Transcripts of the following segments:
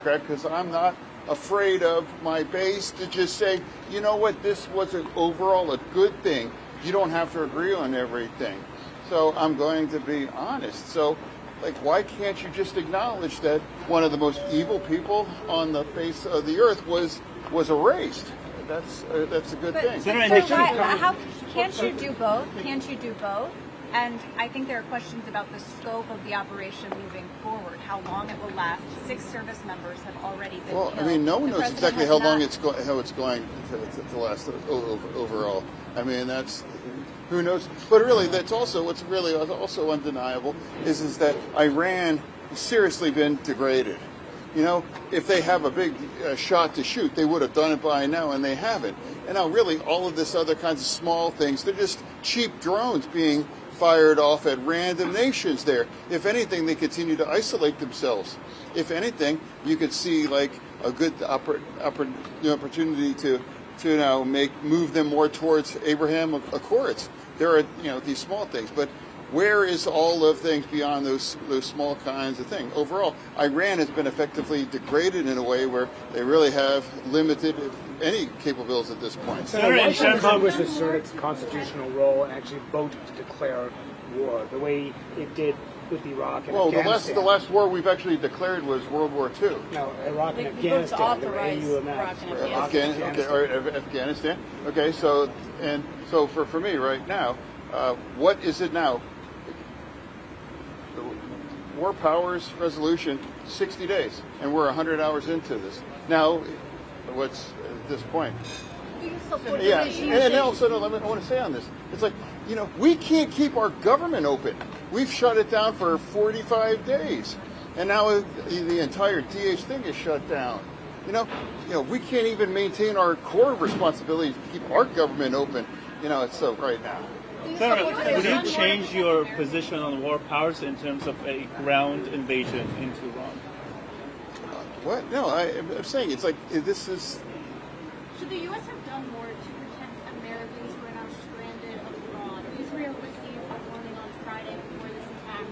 because I'm not afraid of my base to just say, you know what, this was overall a good thing. You don't have to agree on everything. So I'm going to be honest. So, like, why can't you just acknowledge that one of the most evil people on the face of the earth was erased? That's a good thing. So can't you do both? Can't you do both? And I think there are questions about the scope of the operation moving forward, how long it will last. 6 service members have already been killed. I mean, no one knows exactly how long it's going to last overall. I mean, that's, who knows? But really, that's also what's really also undeniable is that Iran has seriously been degraded. You know, if they have a big shot to shoot, they would have done it by now, and they haven't. And now, really, all of this other kinds of small things, they're just cheap drones being fired off at random nations there. If anything, they continue to isolate themselves. If anything, you could see like a good opportunity to now move them more towards Abraham Accords. There are these small things, but where is all of things beyond those small kinds of things? Overall, Iran has been effectively degraded in a way where they really have limited, if any, capabilities at this point. Why should Congress assert its constitutional role and actually vote to declare war the way it did with Iraq and Afghanistan? The last war we've actually declared was World War II. No, Iraq and Afghanistan. Afghanistan. Okay, so for me right now, what is it now? The War Powers Resolution, 60 days, and we're 100 hours into this. Now, what's at this point? And also, I want to say on this, it's like, we can't keep our government open. We've shut it down for 45 days, and now the entire DH thing is shut down. We can't even maintain our core responsibility to keep our government open. It's so right now. Senator, would you change your position on war powers in terms of a ground invasion into Iran? What? No, I'm saying it's like this is. Should the U.S. have done more to protect Americans who are now stranded abroad? Israel received a warning on Friday before this attack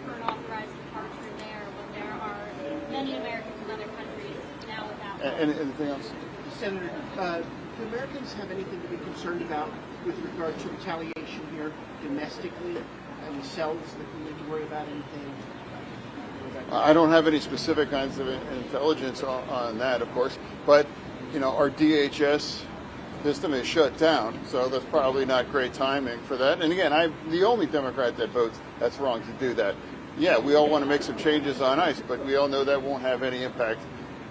for an authorized departure there, but there are many Americans in other countries now without. Anything else? Senator, do Americans have anything to be concerned about with regard to retaliation here domestically themselves, that we need to worry about anything? I don't have any specific kinds of intelligence on that, of course, but our DHS system is shut down, so that's probably not great timing for that. And again, I'm the only Democrat that votes that's wrong to do that. Yeah, we all want to make some changes on ICE, but we all know that won't have any impact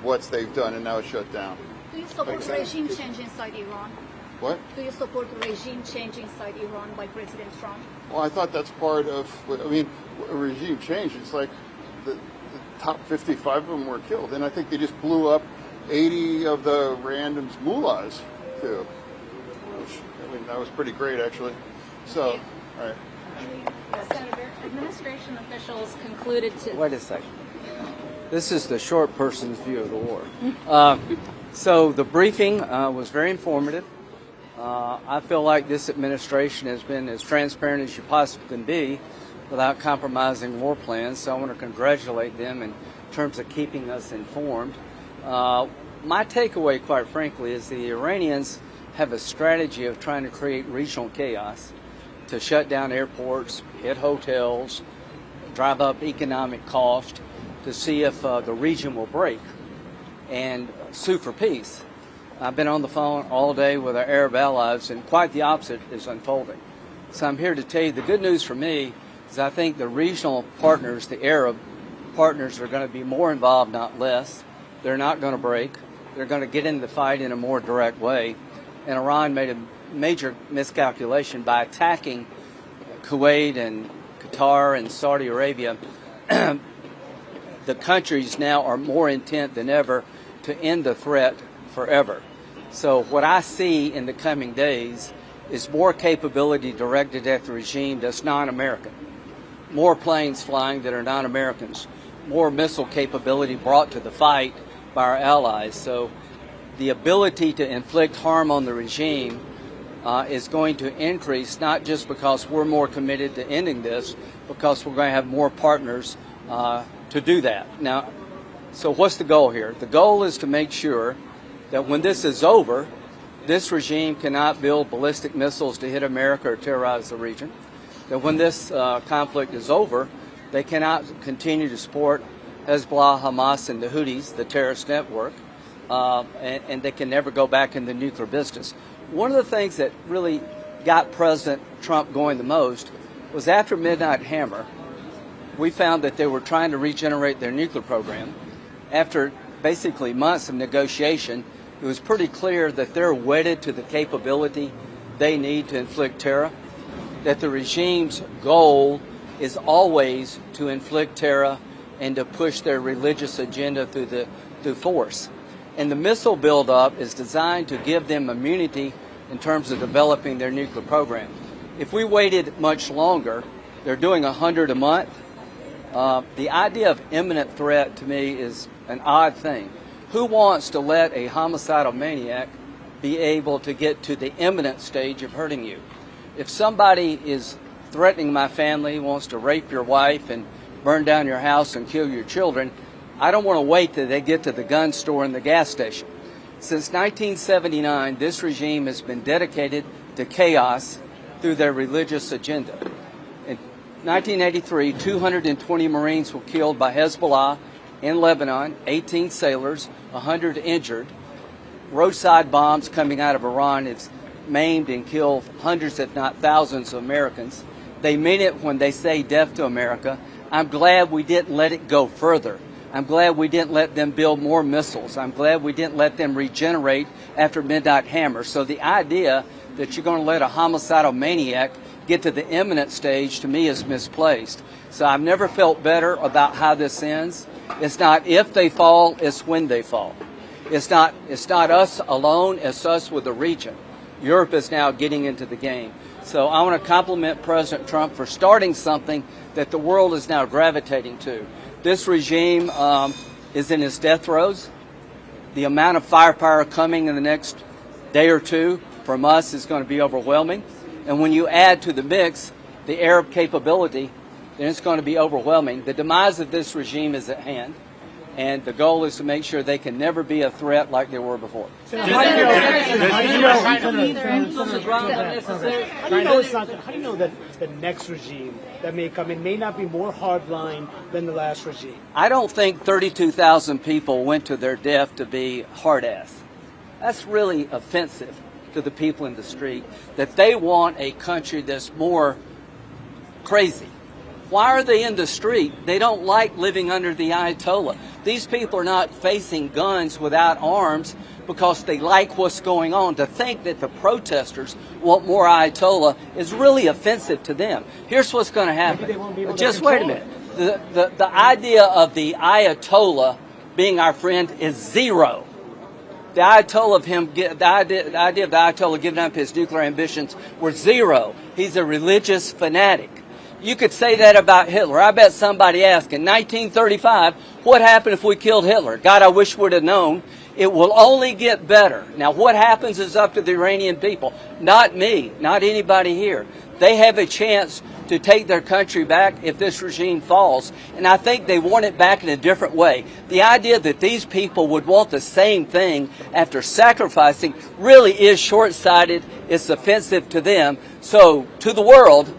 what they've done, and now it's shut down. Do you support regime change inside Iran? What? Do you support regime change inside Iran by President Trump? Well, I thought that's part of, a regime change. It's like the top 55 of them were killed, and I think they just blew up 80 of the random mullahs, too. Which, that was pretty great, actually. So, all right. Senator, administration officials concluded to... Wait a second. This is the short person's view of the war. So the briefing was very informative. I feel like this administration has been as transparent as you possibly can be without compromising war plans, so I want to congratulate them in terms of keeping us informed. My takeaway, quite frankly, is the Iranians have a strategy of trying to create regional chaos, to shut down airports, hit hotels, drive up economic cost, to see if the region will break and sue for peace. I've been on the phone all day with our Arab allies, and quite the opposite is unfolding. So I'm here to tell you the good news for me is I think the regional partners, the Arab partners, are going to be more involved, not less. They're not going to break. They're going to get into the fight in a more direct way. And Iran made a major miscalculation by attacking Kuwait and Qatar and Saudi Arabia. The countries now are more intent than ever to end the threat forever. So what I see in the coming days is more capability directed at the regime that's non-American, more planes flying that are non-Americans, more missile capability brought to the fight by our allies. So the ability to inflict harm on the regime is going to increase, not just because we're more committed to ending this, because we're going to have more partners to do that. Now, So what's the goal here? The goal is to make sure that when this is over, this regime cannot build ballistic missiles to hit America or terrorize the region. That when this conflict is over, they cannot continue to support Hezbollah, Hamas, and the Houthis, the terrorist network, and they can never go back in the nuclear business. One of the things that really got President Trump going the most was after Midnight Hammer, we found that they were trying to regenerate their nuclear program. After basically months of negotiation, it was pretty clear that they're wedded to the capability they need to inflict terror, that the regime's goal is always to inflict terror and to push their religious agenda through force. And the missile buildup is designed to give them immunity in terms of developing their nuclear program. If we waited much longer, they're doing 100 a month. The idea of imminent threat to me is an odd thing. Who wants to let a homicidal maniac be able to get to the imminent stage of hurting you? If somebody is threatening my family, wants to rape your wife and burn down your house and kill your children, I don't want to wait till they get to the gun store and the gas station. Since 1979, this regime has been dedicated to chaos through their religious agenda. In 1983, 220 Marines were killed by Hezbollah in Lebanon, 18 sailors, 100 injured. Roadside bombs coming out of Iran have maimed and killed hundreds, if not thousands, of Americans. They mean it when they say death to America. I'm glad we didn't let it go further. I'm glad we didn't let them build more missiles. I'm glad we didn't let them regenerate after Midnight Hammer. So the idea that you're going to let a homicidal maniac get to the imminent stage, to me, is misplaced. So I've never felt better about how this ends. It's not if they fall, it's when they fall. It's not us alone, it's us with the region. Europe is now getting into the game. So I want to compliment President Trump for starting something that the world is now gravitating to. This regime is in its death throes. The amount of firepower coming in the next day or two from us is going to be overwhelming. And when you add to the mix the Arab capability, then it's going to be overwhelming. The demise of this regime is at hand, and the goal is to make sure they can never be a threat like they were before. How do you know that the next regime that may come in may not be more hardline than the last regime? I don't think 32,000 people went to their death to be hard-ass. That's really offensive to the people in the street, that they want a country that's more crazy. Why are they in the street? They don't like living under the Ayatollah. These people are not facing guns without arms because they like what's going on. To think that the protesters want more Ayatollah is really offensive to them. Here's what's going to happen. Just wait a minute. The idea of the Ayatollah being our friend is zero. The idea of the Ayatollah giving up his nuclear ambitions were zero. He's a religious fanatic. You could say that about Hitler. I bet somebody asked in 1935, what happened if we killed Hitler? God, I wish we'd have known. It will only get better. Now, what happens is up to the Iranian people. Not me, not anybody here. They have a chance to take their country back if this regime falls. And I think they want it back in a different way. The idea that these people would want the same thing after sacrificing really is short-sighted. It's offensive to them. So, to the world,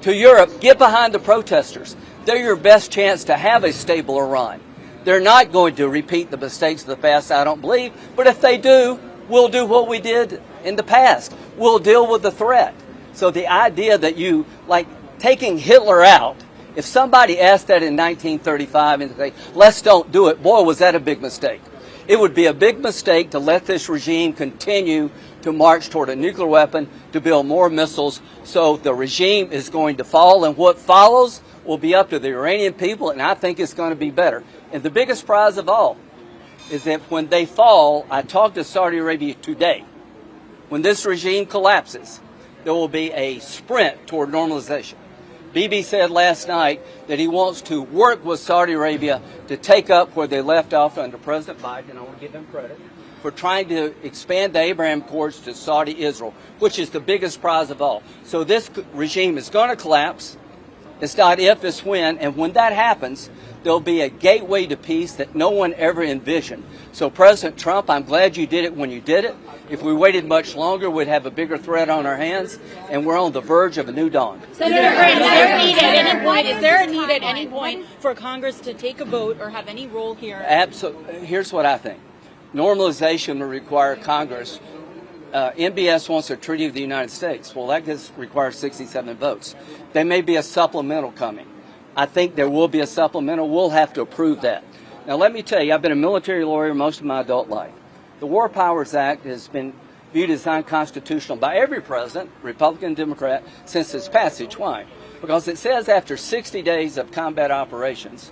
to Europe, get behind the protesters. They're your best chance to have a stable Iran. They're not going to repeat the mistakes of the past, I don't believe. But if they do, we'll do what we did in the past. We'll deal with the threat. So the idea that you, like taking Hitler out, if somebody asked that in 1935 and say, let's don't do it, boy, was that a big mistake. It would be a big mistake to let this regime continue to march toward a nuclear weapon, to build more missiles. So the regime is going to fall, and what follows will be up to the Iranian people, and I think it's going to be better. And the biggest prize of all is that when they fall, I talked to Saudi Arabia today, when this regime collapses, there will be a sprint toward normalization. Bibi said last night that he wants to work with Saudi Arabia to take up where they left off under President Biden, and I want to give him credit for trying to expand the Abraham Accords to Saudi Israel, which is the biggest prize of all. So this regime is going to collapse. It's not if, it's when. And when that happens, there'll be a gateway to peace that no one ever envisioned. So President Trump, I'm glad you did it when you did it. If we waited much longer, we'd have a bigger threat on our hands, and we're on the verge of a new dawn. Senator Grant, is there a need at any point for Congress to take a vote or have any role here? Absolutely. Here's what I think. Normalization will require Congress. MBS wants a treaty of the United States. Well, that requires 67 votes. There may be a supplemental coming. I think there will be a supplemental. We'll have to approve that. Now, let me tell you, I've been a military lawyer most of my adult life. The War Powers Act has been viewed as unconstitutional by every president, Republican, Democrat, since its passage. Why? Because it says after 60 days of combat operations,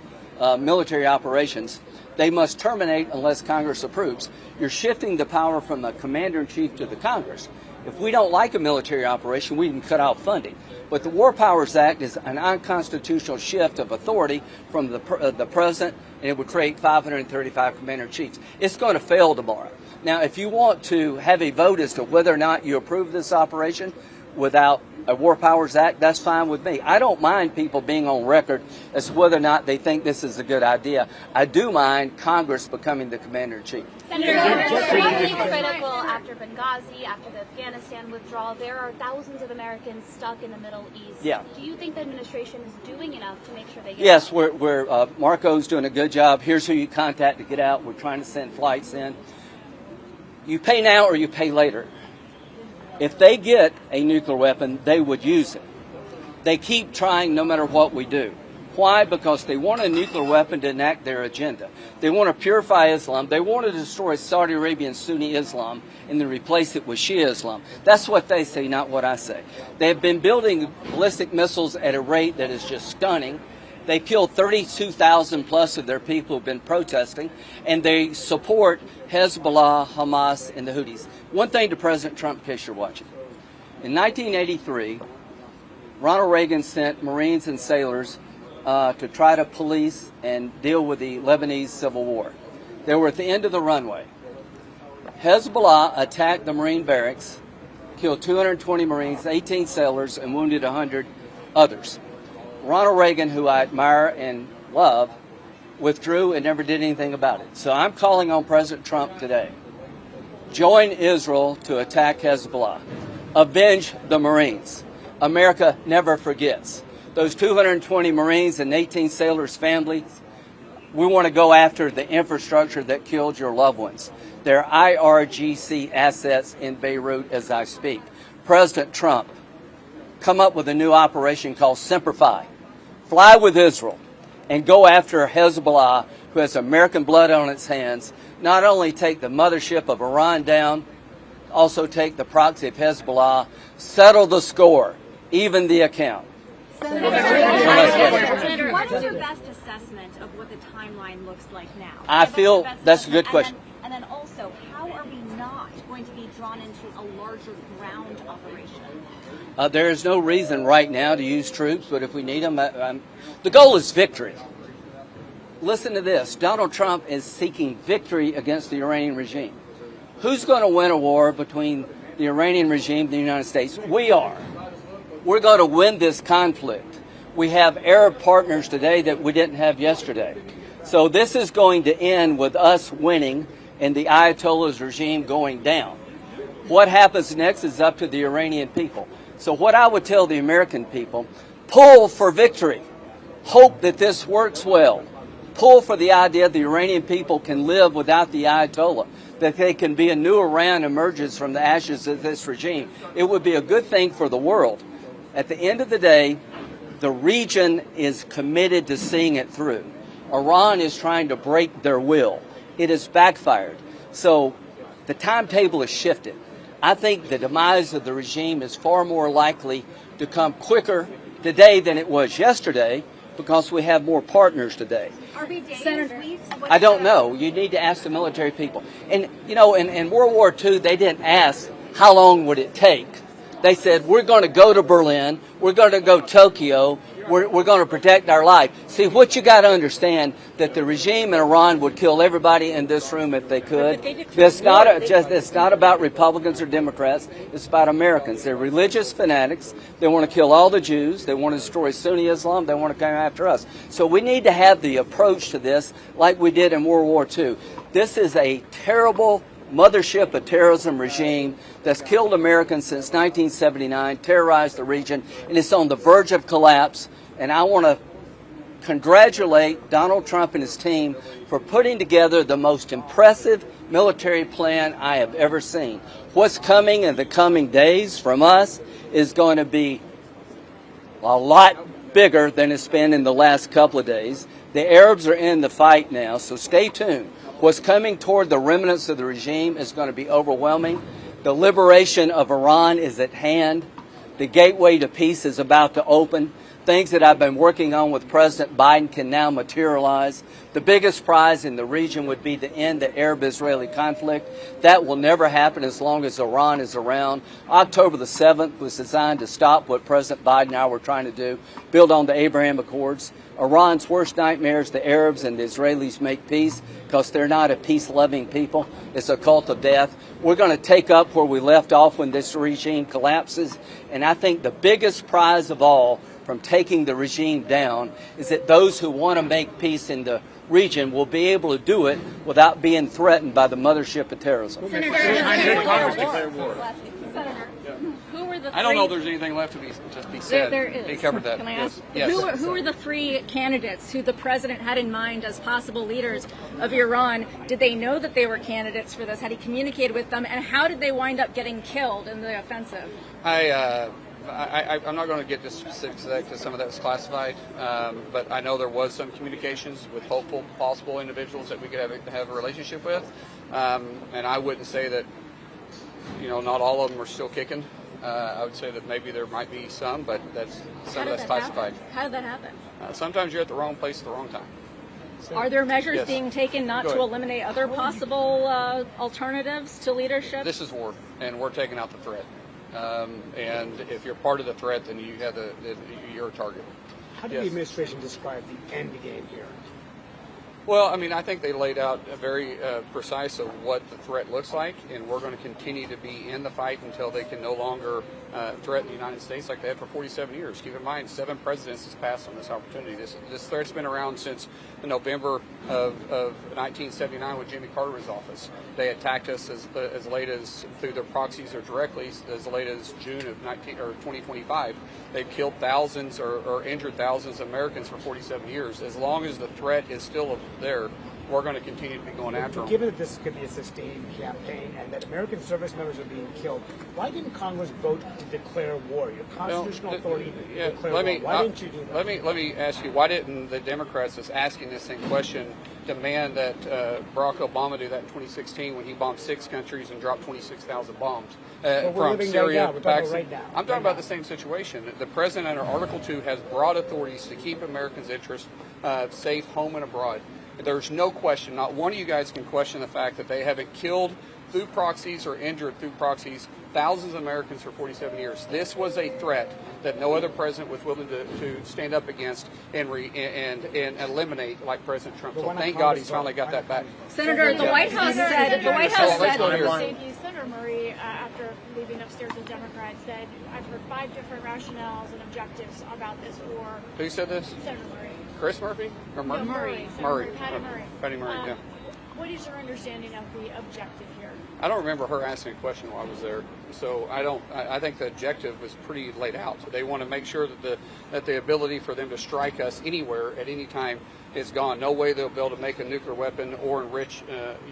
military operations, they must terminate unless Congress approves. You're shifting the power from the commander-in-chief to the Congress. If we don't like a military operation, we can cut off funding. But the War Powers Act is an unconstitutional shift of authority from the president, and it would create 535 commander-in-chiefs. It's going to fail tomorrow. Now, if you want to have a vote as to whether or not you approve this operation without a War Powers Act, that's fine with me. I don't mind people being on record as to whether or not they think this is a good idea. I do mind Congress becoming the commander-in-chief. Senator, extremely critical after Benghazi, after the Afghanistan withdrawal. There are thousands of Americans stuck in the Middle East. Yeah. Do you think the administration is doing enough to make sure they get Yes, out? Marco's doing a good job. Here's who you contact to get out. We're trying to send flights in. You pay now or you pay later. If they get a nuclear weapon, they would use it. They keep trying no matter what we do. Why? Because they want a nuclear weapon to enact their agenda. They want to purify Islam. They want to destroy Saudi Arabian Sunni Islam and then replace it with Shia Islam. That's what they say, not what I say. They have been building ballistic missiles at a rate that is just stunning. They killed 32,000 plus of their people who have been protesting, and they support Hezbollah, Hamas, and the Houthis. One thing to President Trump, in case you're watching. In 1983, Ronald Reagan sent Marines and sailors to try to police and deal with the Lebanese civil war. They were at the end of the runway. Hezbollah attacked the Marine barracks, killed 220 Marines, 18 sailors, and wounded 100 others. Ronald Reagan, who I admire and love, withdrew and never did anything about it. So I'm calling on President Trump today. Join Israel to attack Hezbollah. Avenge the Marines. America never forgets. Those 220 Marines and 18 sailors' families, we want to go after the infrastructure that killed your loved ones. They're IRGC assets in Beirut as I speak. President Trump, come up with a new operation called Simplify. Fly with Israel and go after Hezbollah, who has American blood on its hands. Not only take the mothership of Iran down, also take the proxy of Hezbollah, settle the score, even the account. Senator, what is your best assessment of what the timeline looks like now? I feel that's a good question. And then also, how are we not going to be drawn into a larger ground operation? There is no reason right now to use troops, but if we need them, the goal is victory. Listen to this. Donald Trump is seeking victory against the Iranian regime. Who's going to win a war between the Iranian regime and the United States? We are. We're going to win this conflict. We have Arab partners today that we didn't have yesterday. So this is going to end with us winning and the Ayatollah's regime going down. What happens next is up to the Iranian people. So what I would tell the American people, pull for victory. Hope that this works well. Pull for the idea the Iranian people can live without the Ayatollah, that they can be a new Iran emerges from the ashes of this regime. It would be a good thing for the world. At the end of the day, the region is committed to seeing it through. Iran is trying to break their will. It has backfired. So the timetable is shifted. I think the demise of the regime is far more likely to come quicker today than it was yesterday because we have more partners today. Are we days, weeks? I don't know. You need to ask the military people. And, you know, in World War II, they didn't ask how long would it take. They said, we're going to go to Berlin, we're going to go to Tokyo, we're going to protect our life. See, what you got to understand, that the regime in Iran would kill everybody in this room if they could. It's not about Republicans or Democrats. It's about Americans. They're religious fanatics. They want to kill all the Jews. They want to destroy Sunni Islam. They want to come after us. So we need to have the approach to this like we did in World War II. This is a terrible mothership of terrorism regime that's killed Americans since 1979, terrorized the region, and it's on the verge of collapse. And I want to congratulate Donald Trump and his team for putting together the most impressive military plan I have ever seen. What's coming in the coming days from us is going to be a lot bigger than it's been in the last couple of days. The Arabs are in the fight now, so stay tuned. What's coming toward the remnants of the regime is going to be overwhelming. The liberation of Iran is at hand. The gateway to peace is about to open. Things that I've been working on with President Biden can now materialize. The biggest prize in the region would be to end the Arab-Israeli conflict. That will never happen as long as Iran is around. October the 7th was designed to stop what President Biden and I were trying to do, build on the Abraham Accords. Iran's worst nightmare is the Arabs and the Israelis make peace, because they're not a peace-loving people. It's a cult of death. We're going to take up where we left off when this regime collapses. And I think the biggest prize of all from taking the regime down is that those who want to make peace in the region will be able to do it without being threatened by the mothership of terrorism. I don't know if there's anything left to be said. There is. He covered that. Can I ask? Yes. Who are the three candidates who the president had in mind as possible leaders of Iran? Did they know that they were candidates for this? Had he communicated with them? And how did they wind up getting killed in the offensive? I'm not going to get to specifics because some of that's classified, but I know there was some communications with hopeful, possible individuals that we could have a relationship with, and I wouldn't say that, not all of them are still kicking. I would say that maybe there might be some, but some of that's classified. How did that happen? Sometimes you're at the wrong place at the wrong time. Are there measures Yes. being taken not to eliminate other possible alternatives to leadership? This is war, and we're taking out the threat. And if you're part of the threat, then you're a target. How did the administration describe the end game here? Well, I think they laid out a very precise of what the threat looks like, and we're going to continue to be in the fight until they can no longer threaten the United States like they have for 47 years. Keep in mind, 7 presidents has passed on this opportunity. This threat's been around since November of 1979 when Jimmy Carter was in office. They attacked us as late as through their proxies or directly as late as June of 2025. They've killed thousands or injured thousands of Americans for 47 years. As long as the threat is still there, we're going to continue to be going after them. Given that this could be a sustained campaign and that American service members are being killed, why didn't Congress vote to declare war? Your constitutional authority to declare war. Why didn't you do that? Let me ask you, why didn't the Democrats that's asking this same question demand that Barack Obama do that in 2016 when he bombed 6 countries and dropped 26,000 bombs from Syria to Pakistan? I'm talking about the same situation. The president under Article 2 has broad authorities to keep Americans' interests safe home and abroad. There's no question, not one of you guys can question the fact that they haven't killed through proxies or injured through proxies thousands of Americans for 47 years. This was a threat that no other president was willing to stand up against and eliminate like President Trump. So thank God he's finally got that back. Senator, the White House said. Senator Murray, after leaving upstairs with Democrats, said, "I've heard 5 different rationales and objectives about this war." Who said this? Senator Murray. Chris Murphy? Or Murray? No, Murray. Patty Murray. Patty Murray, yeah. What is your understanding of the objective here? I don't remember her asking a question while I was there, so I think the objective was pretty laid out. They want to make sure that the ability for them to strike us anywhere at any time is gone. No way they'll be able to make a nuclear weapon or enrich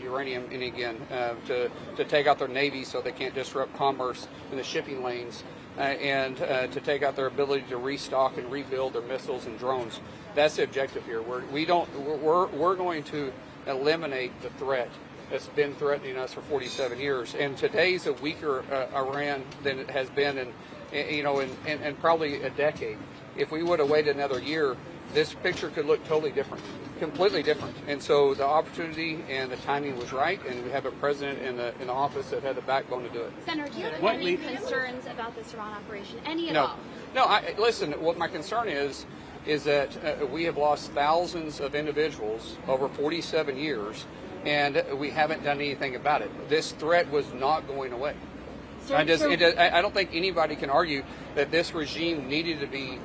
uranium again to take out their navy so they can't disrupt commerce in the shipping lanes. And to take out their ability to restock and rebuild their missiles and drones. That's the objective here. We're going to eliminate the threat that's been threatening us for 47 years. And today's a weaker Iran than it has been in probably a decade. If we would have waited another year, this picture could look totally different, completely different. And so the opportunity and the timing was right, and we have a president in the office that had the backbone to do it. Senator, do you have any concerns about this Iran operation? Any at all? No. Listen, what my concern is is that we have lost thousands of individuals over 47 years, and we haven't done anything about it. This threat was not going away. I don't think anybody can argue that this regime needed to be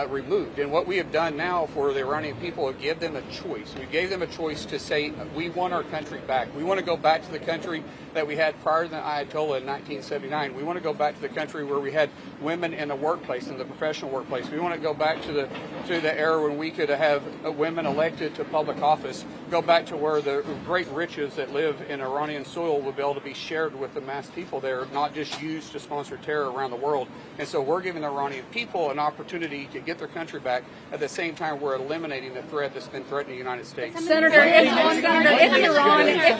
removed. And what we have done now for the Iranian people is give them a choice. We gave them a choice to say, we want our country back. We want to go back to the country that we had prior to the Ayatollah in 1979. We want to go back to the country where we had women in the workplace, in the professional workplace. We want to go back to the era when we could have women elected to public office, go back to where the great riches that live in Iranian soil would be able to be shared with the mass people there, not just used to sponsor terror around the world. And so we're giving the Iranian people an opportunity to get their country back. At the same time, we're eliminating the threat that's been threatening the United States. Senator, if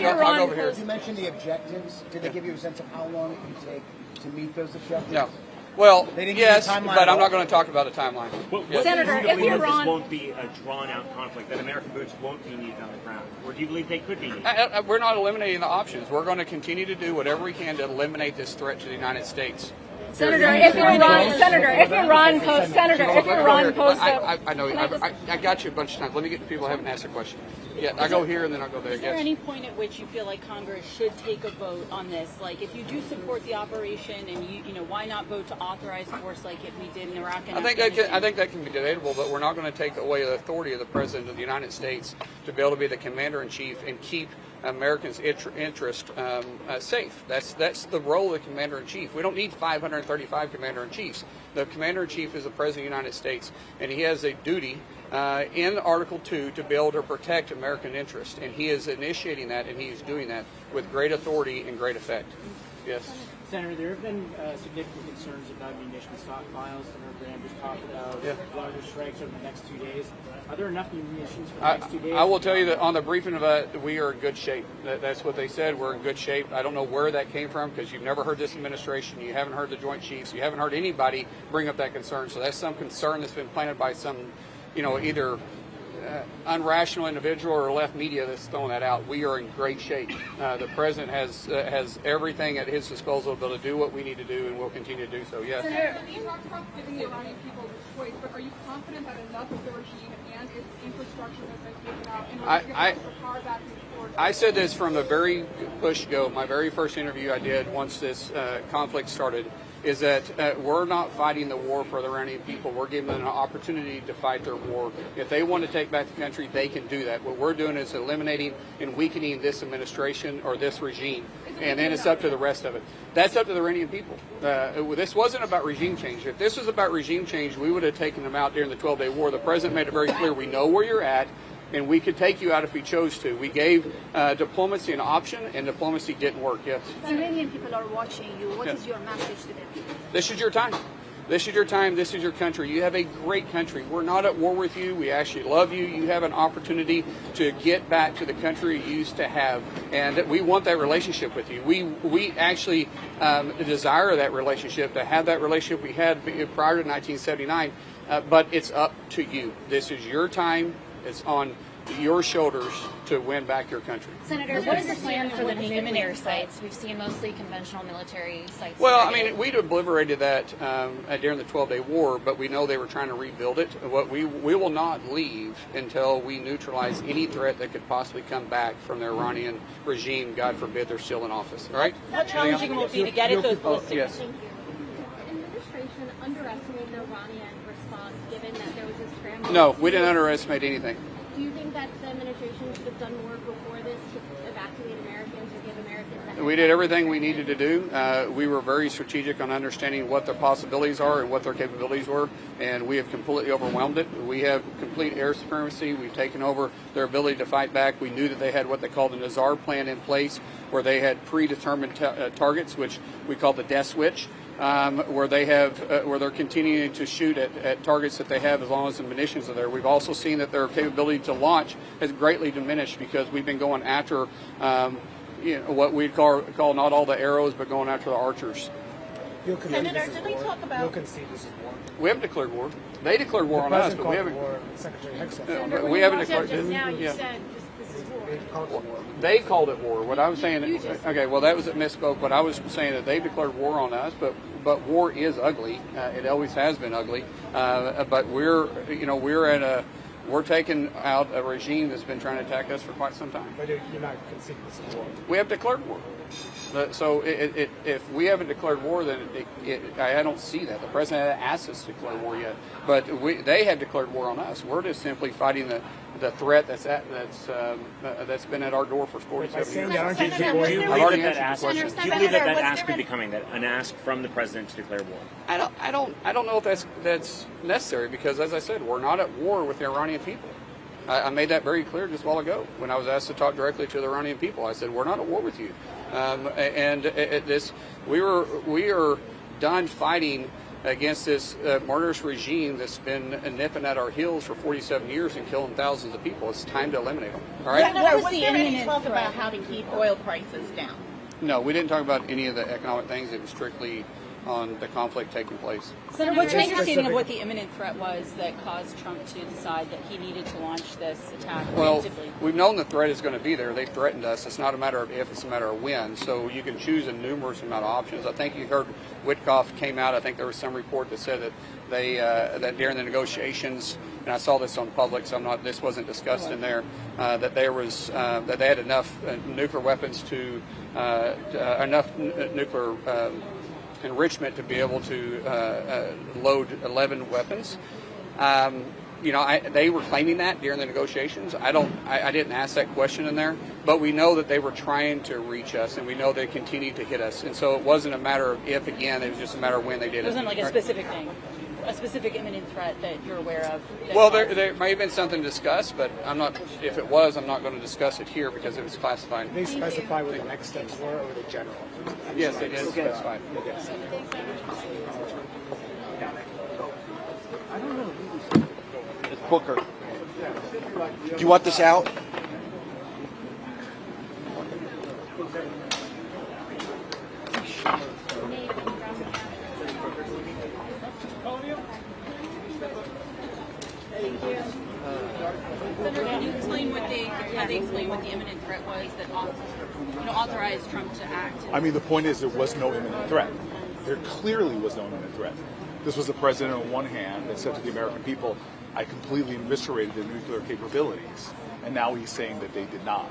Iran, over here. You mentioned the objectives. Did they give you a sense of how long it would take to meet those objectives? No. Well, They didn't yes, give you a timeline but I'm at not all? going to talk about a timeline. Senator, do you if believe Iran this won't be a drawn-out conflict, that American boots won't be needed on the ground? Or do you believe they could be needed? We're not eliminating the options. We're going to continue to do whatever we can to eliminate this threat to the United States. Senator, if Iran posts I know. I got you a bunch of times. Let me get to people who haven't asked a question. Yeah, I go here and then I'll go there. Is there any point at which you feel like Congress should take a vote on this? Like, if you do support the operation, and you know, why not vote to authorize force like we did in Iraq and Afghanistan? I think that can be debatable, but we're not going to take away the authority of the President of the United States to be able to be the Commander-in-Chief and keep Americans' interest safe. That's the role of the Commander-in-Chief. We don't need 535 Commander-in-Chiefs. The Commander-in-Chief is the President of the United States, and he has a duty in Article 2 to be able to protect American interest, and he is initiating that, and he is doing that with great authority and great effect. Yes. Senator, there have been significant concerns about munition stockpiles. Senator Graham just talked about larger strikes over the next 2 days. Are there enough munitions for the next 2 days? I will tell you that on the briefing of that, we are in good shape. That's what they said. We're in good shape. I don't know where that came from because you've never heard this administration. You haven't heard the Joint Chiefs. You haven't heard anybody bring up that concern. So that's some concern that's been planted by some, either unrational individual or left media that's throwing that out. We are in great shape. The president has everything at his disposal to do what we need to do, and we'll continue to do so. Yes. Senator, you talked about giving the Iranian people this choice, but are you confident that enough of the regime and its infrastructure has been taken out in order to get the power back in the forward? I said this from the very push-go. My very first interview I did once this conflict started is that we're not fighting the war for the Iranian people. We're giving them an opportunity to fight their war. If they want to take back the country, they can do that. What we're doing is eliminating and weakening this administration or this regime, and then it's up to the rest of it. That's up to the Iranian people. This wasn't about regime change. If this was about regime change, we would have taken them out during the 12-day war. The president made it very clear, we know where you're at, and we could take you out if we chose to. We gave diplomacy an option, and diplomacy didn't work. Yes. Iranian people are watching you. What is your message to them? This is your time. This is your time. This is your country. You have a great country. We're not at war with you. We actually love you. You have an opportunity to get back to the country you used to have, and we want that relationship with you. We actually desire that relationship, to have that relationship we had prior to 1979, but it's up to you. This is your time. It's on your shoulders to win back your country. Senator, what is the plan for the nuclear sites? We've seen mostly conventional military sites. Well, I mean, we'd obliterated that during the 12-day war, but we know they were trying to rebuild it. We will not leave until we neutralize any threat that could possibly come back from the Iranian regime. God forbid they're still in office. All right? How challenging will it be to get at those ballistic? Yes. Thank you. Administration underestimated the Iranian response, given that there was a scramble. No, we didn't underestimate anything. Do you think that the administration should have done more before this to evacuate Americans or give Americans that? We did everything we needed to do. We were very strategic on understanding what their possibilities are and what their capabilities were, and we have completely overwhelmed it. We have complete air supremacy. We've taken over their ability to fight back. We knew that they had what they called the Nazar plan in place, where they had predetermined targets, which we call the death switch. Where they're continuing to shoot at targets that they have as long as the munitions are there. We've also seen that their capability to launch has greatly diminished because we've been going after what we'd call not all the arrows, but going after the archers. Senator, did we talk about? You'll concede this is war. We haven't declared war. They declared war on us, but we haven't. Secretary Hicks we haven't declared. Just now you said this is war. They called it war. What I was saying, okay, well, that was a misspoke, but I was saying that they declared war on us, but but war is ugly. It always has been ugly. But we're taking out a regime that's been trying to attack us for quite some time. But you're not conceding this is war. We have declared war. So if we haven't declared war, then I don't see that. The president hasn't asked us to declare war yet. But they have declared war on us. We're just simply fighting the threat that's been at our door for 47 years. Do you believe that ask could be coming? That an ask from the president to declare war? I don't know if that's necessary, because, as I said, we're not at war with the Iranian people. I made that very clear just a while ago when I was asked to talk directly to the Iranian people. I said, we're not at war with you. We are done fighting against this murderous regime that's been nipping at our heels for 47 years and killing thousands of people. It's time to eliminate them. All right? Was there any talk about how to keep oil prices down? No, we didn't talk about any of the economic things. It was strictly on the conflict taking place. Senator, what's your understanding of what the imminent threat was that caused Trump to decide that he needed to launch this attack preemptively? We've known the threat is going to be there. They've threatened us. It's not a matter of if, it's a matter of when. So you can choose a numerous amount of options. I think you heard Witkoff came out. I think there was some report that said that that during the negotiations, and I saw this on public, so this wasn't discussed in there, that they had enough nuclear weapons enough nuclear enrichment to be able to load 11 weapons. They were claiming that during the negotiations. I didn't ask that question in there, but we know that they were trying to reach us, and we know they continued to hit us. And so it wasn't a matter of if, again, it was just a matter of when they did it. It wasn't like a specific thing, a specific imminent threat that you're aware of. Well, there may have been something discussed, but I'm not. If it was, I'm not going to discuss it here because it was classified. Did they specify what the next steps were, or the general? Yes, they did specify. Yes. I don't know. Booker. Do you want this out? Senator, can you explain how they explain what the imminent threat was that authorized Trump to act? I mean, the point is there was no imminent threat. There clearly was no imminent threat. This was the president on one hand that said to the American people, I completely eviscerated their nuclear capabilities, and now he's saying that they did not.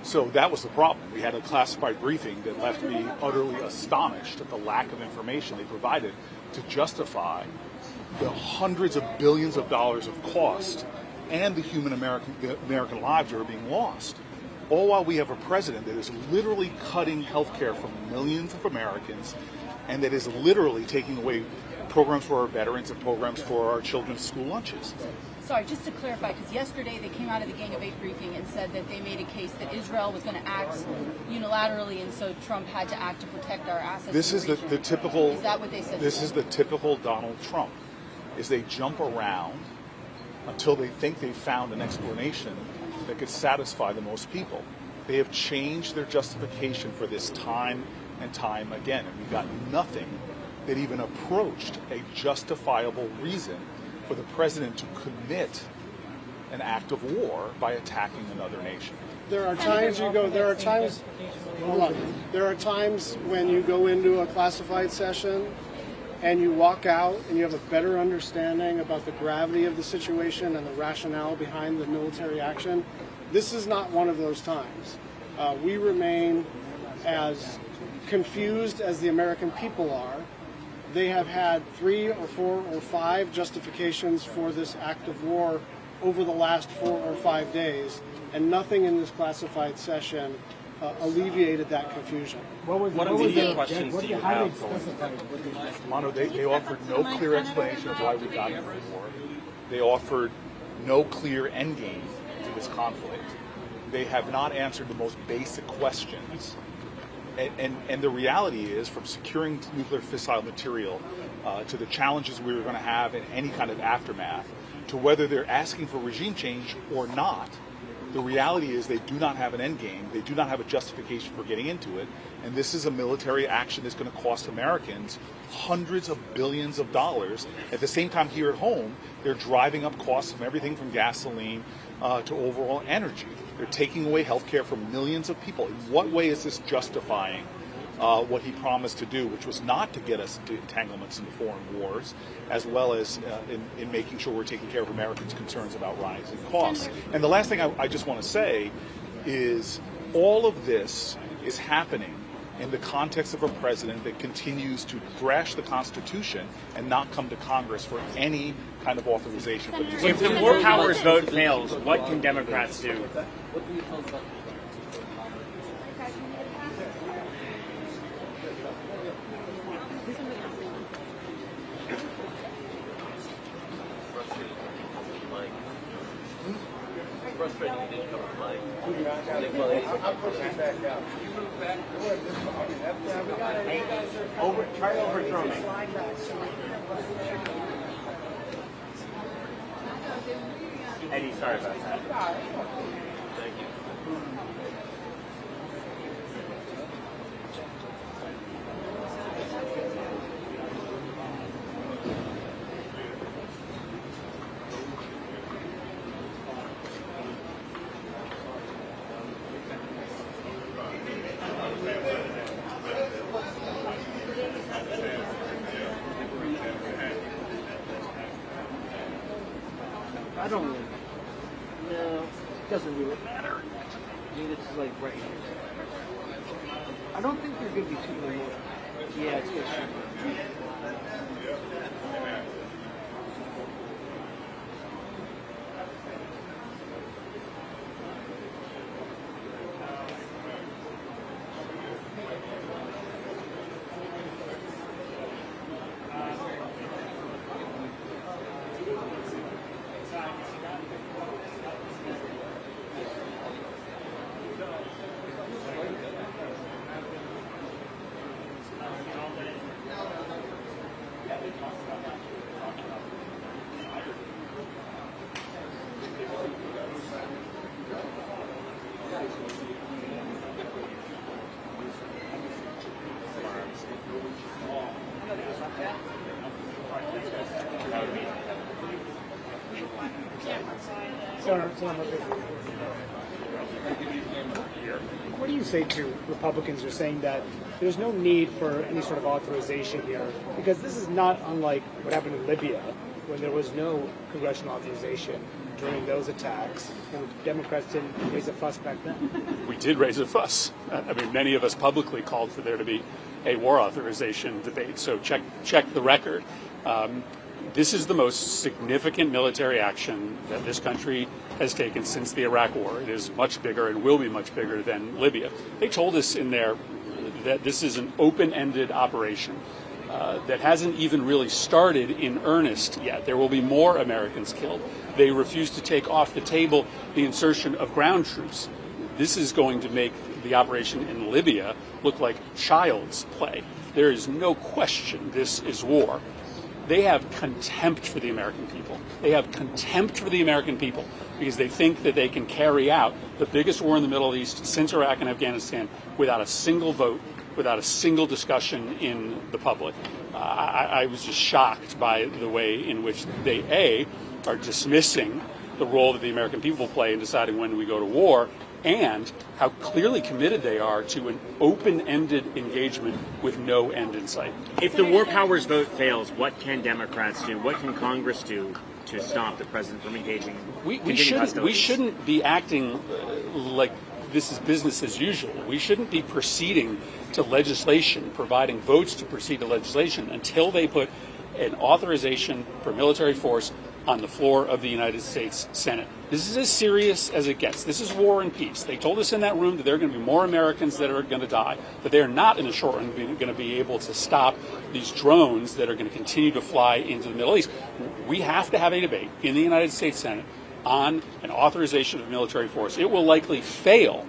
So that was the problem. We had a classified briefing that left me utterly astonished at the lack of information they provided to justify the hundreds of billions of dollars of cost and the American lives that are being lost. All while we have a president that is literally cutting health care from millions of Americans, and that is literally taking away programs for our veterans and programs for our children's school lunches. Sorry, just to clarify, because yesterday they came out of the Gang of Eight briefing and said that they made a case that Israel was going to act unilaterally, and so Trump had to act to protect our assets. This is the typical. Is that what they said? This is the typical Donald Trump. Is they jump around until they think they've found an explanation that could satisfy the most people. They have changed their justification for this time and time again, and we got nothing that even approached a justifiable reason for the president to commit an act of war by attacking another nation. There are times There are times when you go into a classified session and you walk out and you have a better understanding about the gravity of the situation and the rationale behind the military action. This is not one of those times. We remain as confused as the American people are. They have had 3 or 4 or 5 justifications for this act of war over the last 4 or 5 days, and nothing in this classified session alleviated that confusion. What they offered no clear explanation of why we got into the war. They offered no clear endgame to this conflict. They have not answered the most basic questions. And the reality is, from securing nuclear fissile material to the challenges we were going to have in any kind of aftermath, to whether they're asking for regime change or not, the reality is they do not have an end game. They do not have a justification for getting into it. And this is a military action that's going to cost Americans hundreds of billions of dollars. At the same time, here at home, they're driving up costs from everything from gasoline to overall energy. They're taking away health care from millions of people. In what way is this justifying what he promised to do, which was not to get us into entanglements into foreign wars, as well as in making sure we're taking care of Americans' concerns about rising costs. And the last thing I just want to say is all of this is happening in the context of a president that continues to thrash the Constitution and not come to Congress for any kind of authorization. If the war powers vote fails, what can Democrats do? Try to overthrow me. Eddie, sorry about that. Thank you. I don't really. No, it doesn't really matter. I mean, it's like right here. I don't think you're going to be too annoyed. Yeah, it's good. What do you say to Republicans who are saying that there's no need for any sort of authorization here? Because this is not unlike what happened in Libya, when there was no congressional authorization during those attacks, and Democrats didn't raise a fuss back then. We did raise a fuss. I mean, many of us publicly called for there to be a war authorization debate, so check the record. This is the most significant military action that this country has taken since the Iraq War. It is much bigger and will be much bigger than Libya. They told us in there that this is an open-ended operation that hasn't even really started in earnest yet. There will be more Americans killed. They refuse to take off the table the insertion of ground troops. This is going to make the operation in Libya look like child's play. There is no question this is war. They have contempt for the American people. They have contempt for the American people because they think that they can carry out the biggest war in the Middle East since Iraq and Afghanistan without a single vote, without a single discussion in the public. I was just shocked by the way in which they, A, are dismissing the role that the American people play in deciding when we go to war, and how clearly committed they are to an open-ended engagement with no end in sight. If the war powers vote fails, what can Democrats do? What can Congress do to stop the president from engaging? We shouldn't be acting like this is business as usual. We shouldn't be proceeding to legislation, providing votes to proceed to legislation until they put an authorization for military force on the floor of the United States Senate. This is as serious as it gets. This is war and peace. They told us in that room that there are going to be more Americans that are going to die, but they are not in the short run going to be able to stop these drones that are going to continue to fly into the Middle East. We have to have a debate in the United States Senate on an authorization of military force. It will likely fail.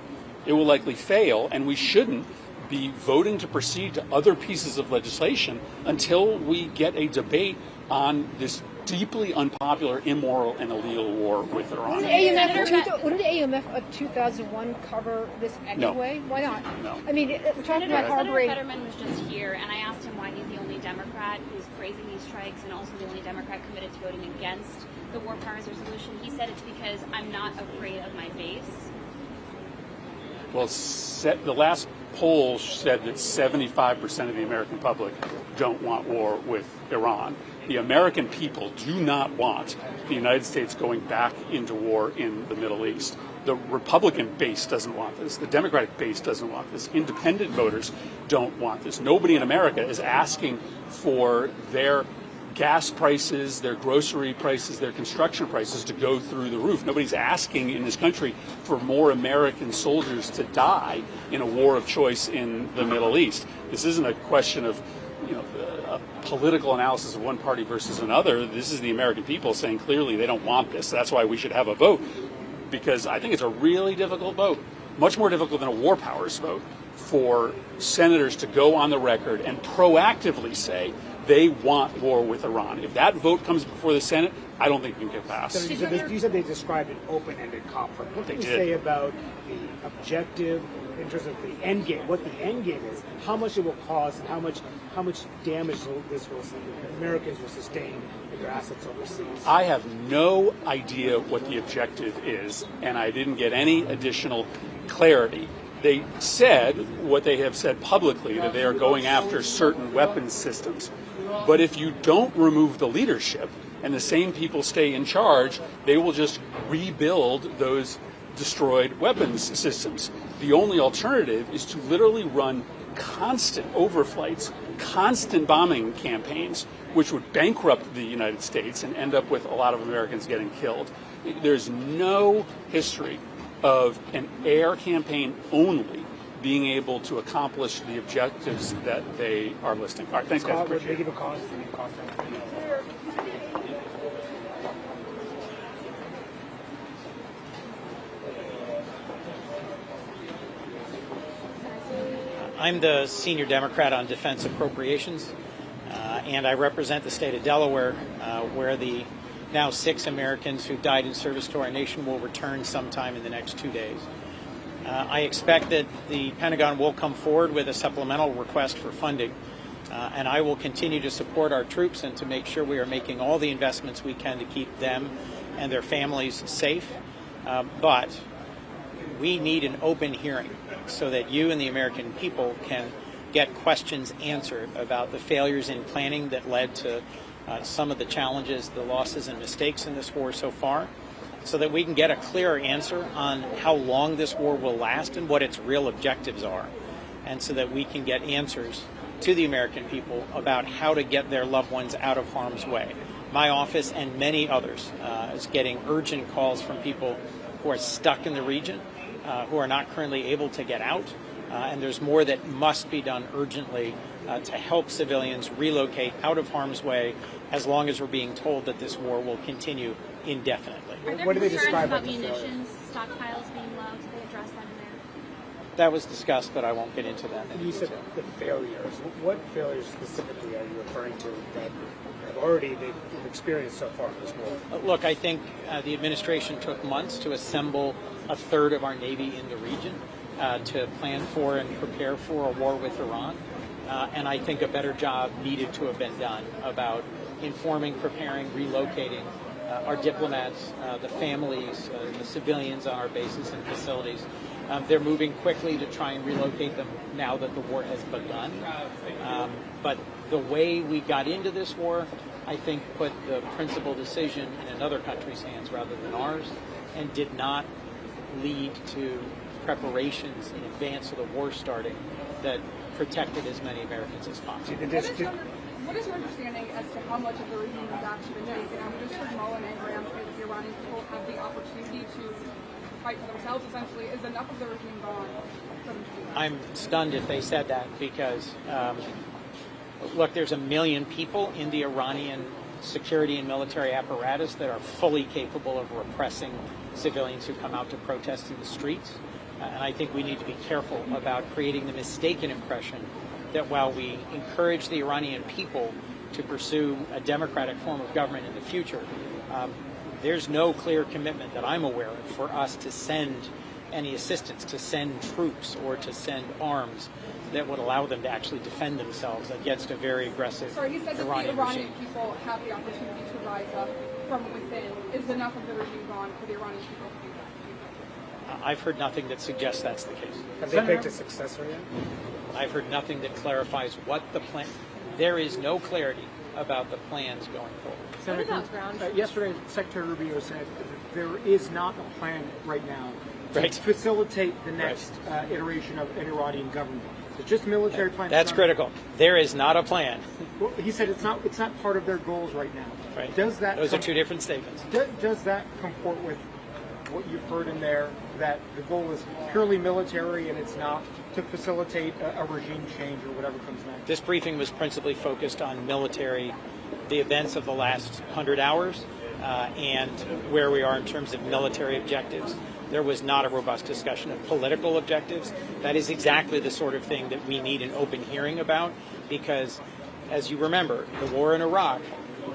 It will likely fail, and we shouldn't be voting to proceed to other pieces of legislation until we get a debate on this deeply unpopular, immoral, and illegal war with Iran. Wouldn't the AUMF of 2001 cover this anyway? No. Why not? No. I mean, we're talking about Senator harboring. Fetterman was just here, and I asked him why he's the only Democrat who's praising these strikes and also the only Democrat committed to voting against the war powers resolution. He said it's because I'm not afraid of my base. Well, the last poll said that 75% of the American public don't want war with Iran. The American people do not want the United States going back into war in the Middle East. The Republican base doesn't want this. The Democratic base doesn't want this. Independent voters don't want this. Nobody in America is asking for their gas prices, their grocery prices, their construction prices to go through the roof. Nobody's asking in this country for more American soldiers to die in a war of choice in the Middle East. This isn't a question of, a political analysis of one party versus another. This is the American people saying clearly they don't want this. That's why we should have a vote, because I think it's a really difficult vote, much more difficult than a war powers vote, for senators to go on the record and proactively say they want war with Iran. If that vote comes before the Senate, I don't think it can get passed. So you said they described an open-ended conflict. What can you say about the objective in terms of the end game? What the end game is? How much it will cost, and how much damage Americans will sustain with their assets overseas? I have no idea what the objective is, and I didn't get any additional clarity. They said what they have said publicly, that they are going after certain weapons systems. But if you don't remove the leadership and the same people stay in charge, they will just rebuild those destroyed weapons systems. The only alternative is to literally run constant overflights, constant bombing campaigns, which would bankrupt the United States and end up with a lot of Americans getting killed. There's no history of an air campaign only being able to accomplish the objectives that they are listing. All right, thanks, guys. Appreciate it. I'm the senior Democrat on defense appropriations, and I represent the state of Delaware, where the now 6 Americans who died in service to our nation will return sometime in the next 2 days. I expect that the Pentagon will come forward with a supplemental request for funding, and I will continue to support our troops and to make sure we are making all the investments we can to keep them and their families safe. But we need an open hearing so that you and the American people can get questions answered about the failures in planning that led to some of the challenges, the losses and mistakes in this war so far, so that we can get a clearer answer on how long this war will last and what its real objectives are, and so that we can get answers to the American people about how to get their loved ones out of harm's way. My office and many others is getting urgent calls from people who are stuck in the region, who are not currently able to get out, and there's more that must be done urgently to help civilians relocate out of harm's way, as long as we're being told that this war will continue indefinitely. What do they describe about munitions stockpiles being low? Did they address that in there? That was discussed, but I won't get into that. You said the failures. What failures specifically are you referring to that they've experienced so far in this war? Look, I think the administration took months to assemble a third of our Navy in the region to plan for and prepare for a war with Iran. And I think a better job needed to have been done about informing, preparing, relocating our diplomats, the families, the civilians on our bases and facilities. They're moving quickly to try and relocate them now that the war has begun. But the way we got into this war, I think, put the principal decision in another country's hands rather than ours, and did not lead to preparations in advance of the war starting that protected as many Americans as possible. What is your understanding as to how much of the regime has actually been taken? We just heard Mullen and Graham say that the Iranian people have the opportunity to fight for themselves, essentially. Is enough of the regime gone for them to do that? I'm stunned if they said that, because, look, there's 1 million people in the Iranian security and military apparatus that are fully capable of repressing civilians who come out to protest in the streets. And I think we need to be careful about creating the mistaken impression that while we encourage the Iranian people to pursue a democratic form of government in the future, there's no clear commitment that I'm aware of for us to send any assistance, to send troops or to send arms that would allow them to actually defend themselves against a very aggressive Iranian regime. So he said that the Iranian people have the opportunity to rise up from within. Is enough of the regime gone for the Iranian people to do that? I've heard nothing that suggests that's the case. Have they picked a successor yet? I've heard nothing that clarifies what the plan. There is no clarity about the plans going forward. Senator, yesterday, Secretary Rubio said there is not a plan right now to facilitate the next iteration of an Iranian government. It's just military plan. That's critical. There is not a plan. Well, he said it's not part of their goals right now. Right. Does that? Those are two different statements. Does that comport with what you've heard in there, that the goal is purely military and it's not to facilitate a regime change or whatever comes next? This briefing was principally focused on military, the events of the last 100 hours, and where we are in terms of military objectives. There was not a robust discussion of political objectives. That is exactly the sort of thing that we need an open hearing about, because, as you remember, the war in Iraq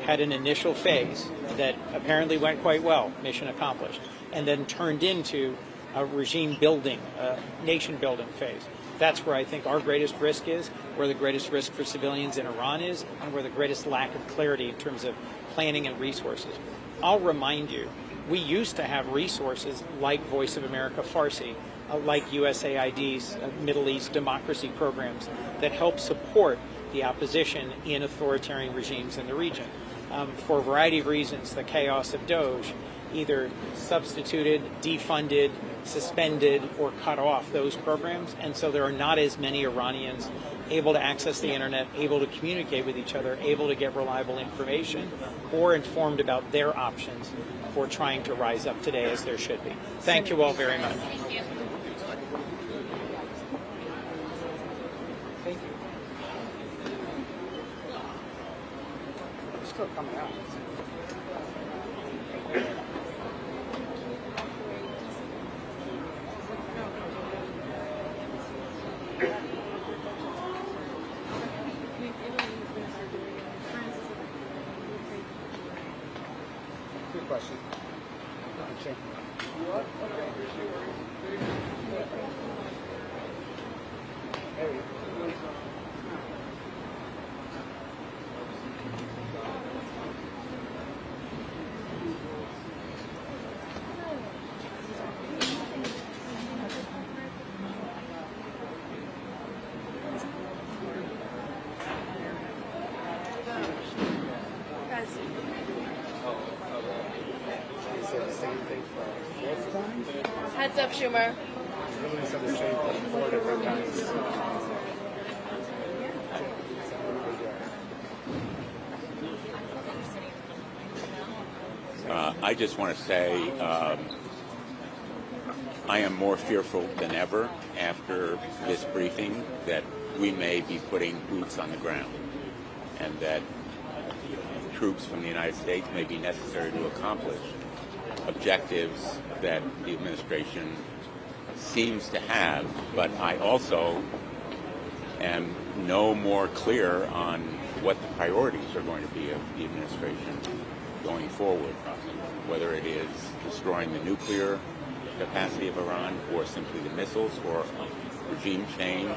had an initial phase that apparently went quite well, mission accomplished, and then turned into a regime building, nation building phase. That's where I think our greatest risk is, where the greatest risk for civilians in Iran is, and where the greatest lack of clarity in terms of planning and resources. I'll remind you, we used to have resources like Voice of America Farsi, like USAID's Middle East democracy programs that help support the opposition in authoritarian regimes in the region. For a variety of reasons, the chaos of Doge either substituted, defunded, suspended, or cut off those programs, and so there are not as many Iranians able to access the internet, able to communicate with each other, able to get reliable information, or informed about their options for trying to rise up today as there should be. Thank you all very much. Thank you. It's still coming out. Good question. Okay. Heads up, Schumer. I just want to say I am more fearful than ever after this briefing that we may be putting boots on the ground and that troops from the United States may be necessary to accomplish objectives that the administration seems to have, but I also am no more clear on what the priorities are going to be of the administration going forward, whether it is destroying the nuclear capacity of Iran or simply the missiles or regime change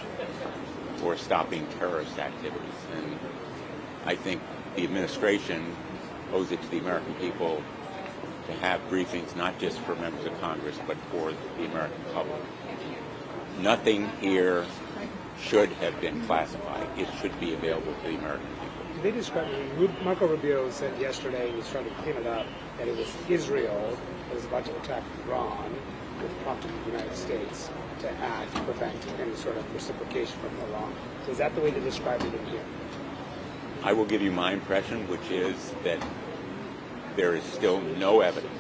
or stopping terrorist activities. And I think the administration owes it to the American people to have briefings not just for members of Congress but for the American public. Nothing here should have been classified. It should be available to the American people. They described it. Marco Rubio said yesterday, he was trying to clean it up, that it was Israel that was about to attack Iran, which prompted the United States to act to prevent any sort of reciprocation from Iran. So is that the way they described it in here? I will give you my impression, which is that there is still no evidence,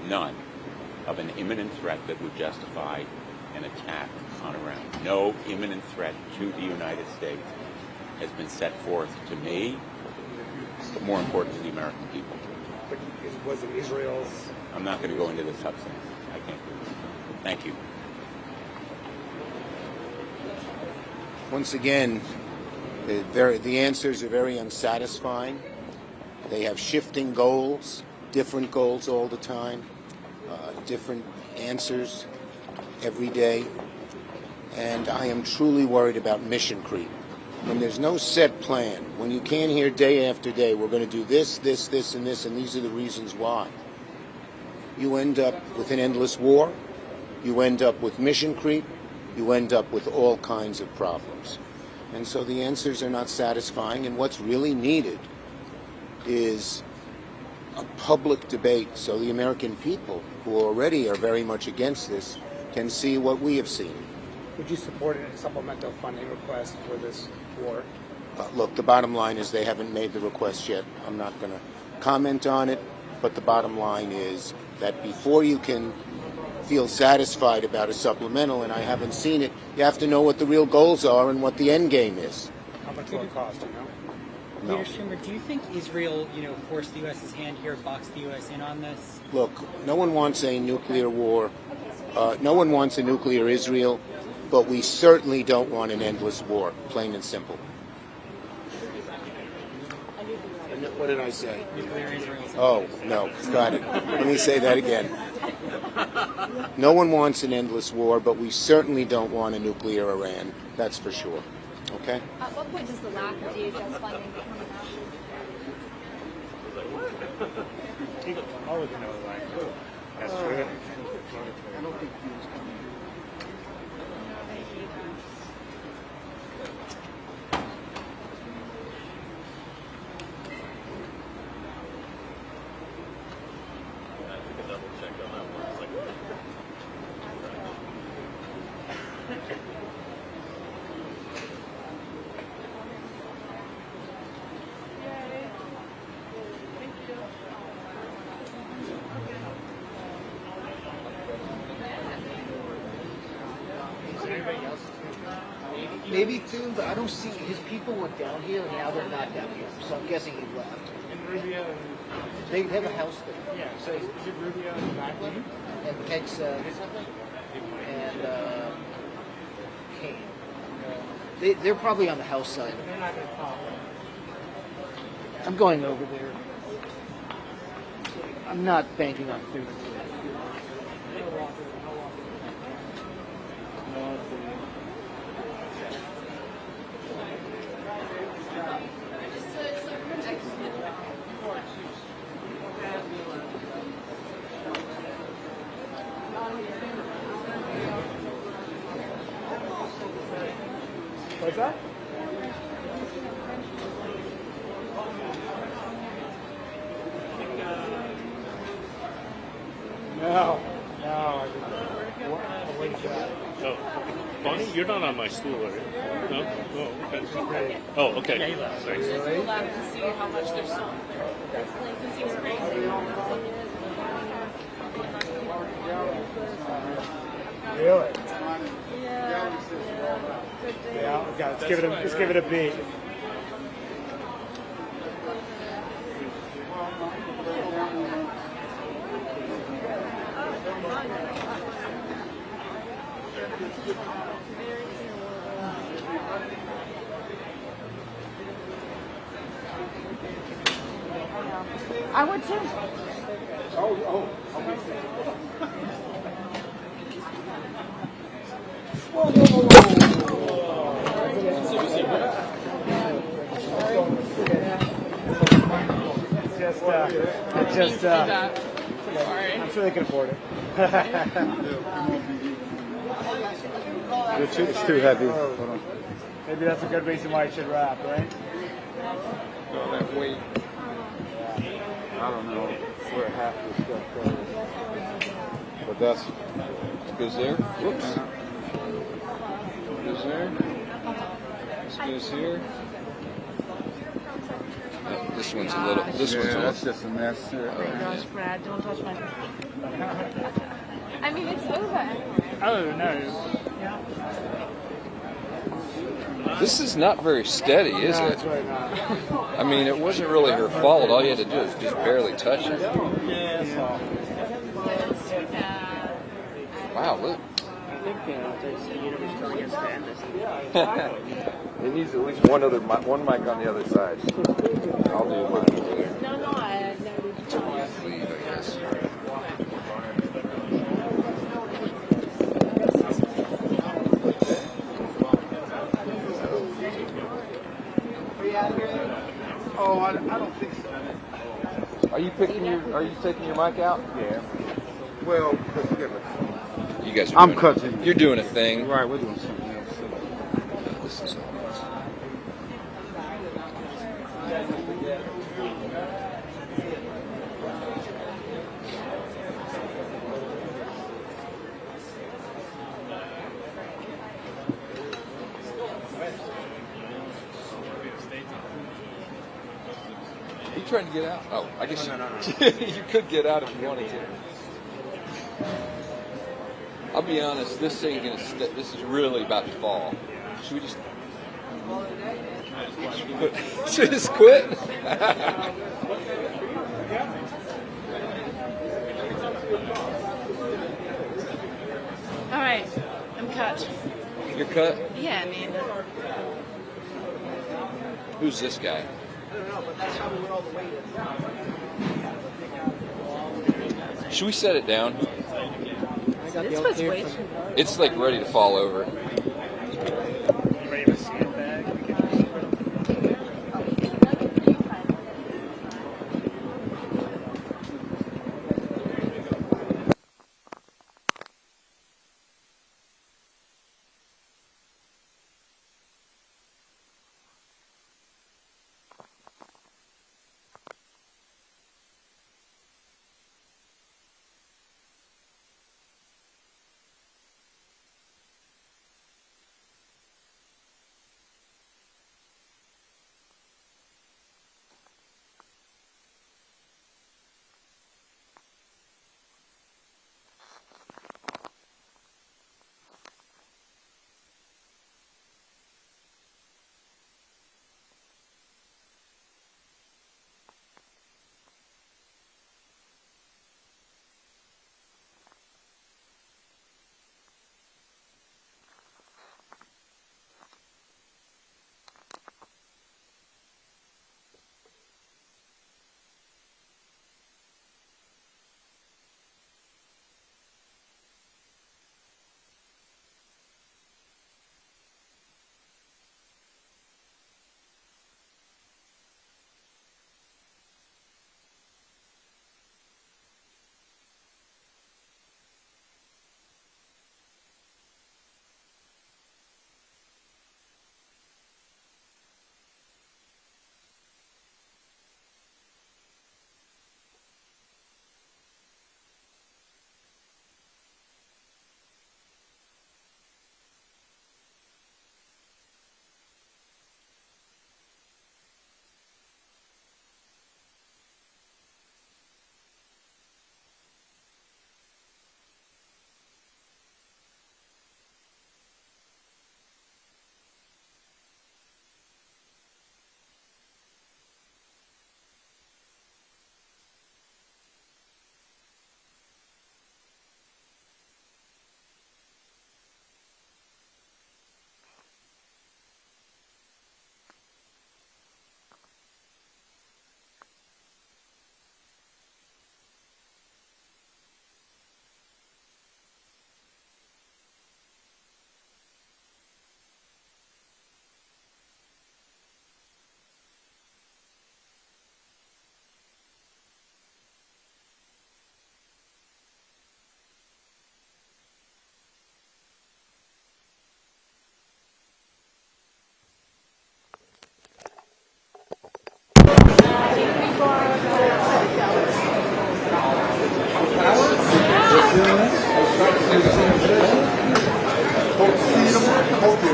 none, of an imminent threat that would justify an attack on Iran. No imminent threat to the United States has been set forth to me, but more important to the American people. But was it Israel's? I'm not going to go into the substance. I can't do it. Thank you. Once again, the answers are very unsatisfying. They have shifting goals, different goals all the time, different answers every day. And I am truly worried about mission creep. When there's no set plan, when you can't hear day after day, we're going to do this, this, this, and this, and these are the reasons why, you end up with an endless war. you end up with mission creep, you end up with all kinds of problems. And so the answers are not satisfying, and what's really needed is a public debate so the American people, who already are very much against this, can see what we have seen. Would you support a supplemental funding request for this war? Look, the bottom line is they haven't made the request yet. I'm not going to comment on it, but the bottom line is that before you can feel satisfied about a supplemental, and I haven't seen it, you have to know what the real goals are and what the end game is. How much will it cost, you know? No. Leader Schumer, do you think Israel, forced the U.S.'s hand here, boxed the U.S. in on this? Look, no one wants a nuclear war. No one wants a nuclear Israel, but we certainly don't want an endless war, plain and simple. What did I say? Nuclear Israel. Oh, no, got it. Let me say that again. No one wants an endless war, but we certainly don't want a nuclear Iran. That's for sure. Okay? At what point does the lack of DHS funding become an issue? All we can know is that's true. I don't think he was coming. Maybe too, but I don't see his people went down here and now they're not down here. So I'm guessing he left. And Rubio. They have a house there. Yeah. So is it Rubio and Macklin? And Pence and Kane. They're probably on the House side. They're not going to pop. I'm going over there. I'm not banking on food. What's that? No. Oh, Bonnie, you're not on my stool, are you? No? Oh, okay. Oh, okay. Yeah, he left. Thanks. We'll have to see how much they're selling there. It seems crazy. Really? Yeah, let's give it a beat. I would too. I'm sure they can afford it. It's too heavy. Hold on. Maybe that's a good reason why it should wrap, right? No, that weight. I don't know where half the stuff goes. But that's goes there. Whoops. Goes there. This goes here. This one's a little. This one's a little. That's just a mess. Oh my gosh, Brad, don't touch my. I mean, it's over. Oh no. This is not very steady, is No, it? it's really not. I mean, it wasn't really her fault. All you had to do is just barely touch it. Wow, look. I think the universe telling us to end this. It needs at least one mic on the other side. I'll do mine over there. No, I Leave, I guess. Oh, I don't think so. Are you taking your mic out? Yeah. Well, because you guys are I'm doing cutting. You're doing a thing. Right, we're doing something else. This is Are you trying to get out? Oh, I guess you could get out if you wanted to. I'll be honest, this ain't gonna. This is really about to fall. Should we just? Should we just quit? All right, I'm cut. You're cut. Yeah, I mean. Who's this guy? Should we set it down? This was way too It's like ready to fall over. You ready to sandbag?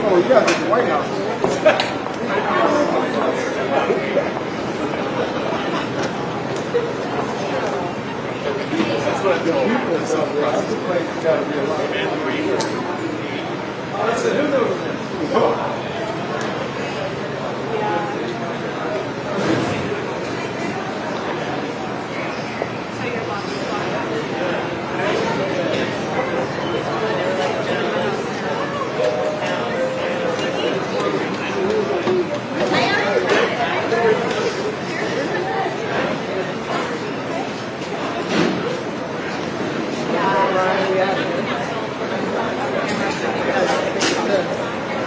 Oh, yeah, the White House.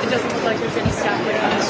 It doesn't look like there's any staff waiting on us.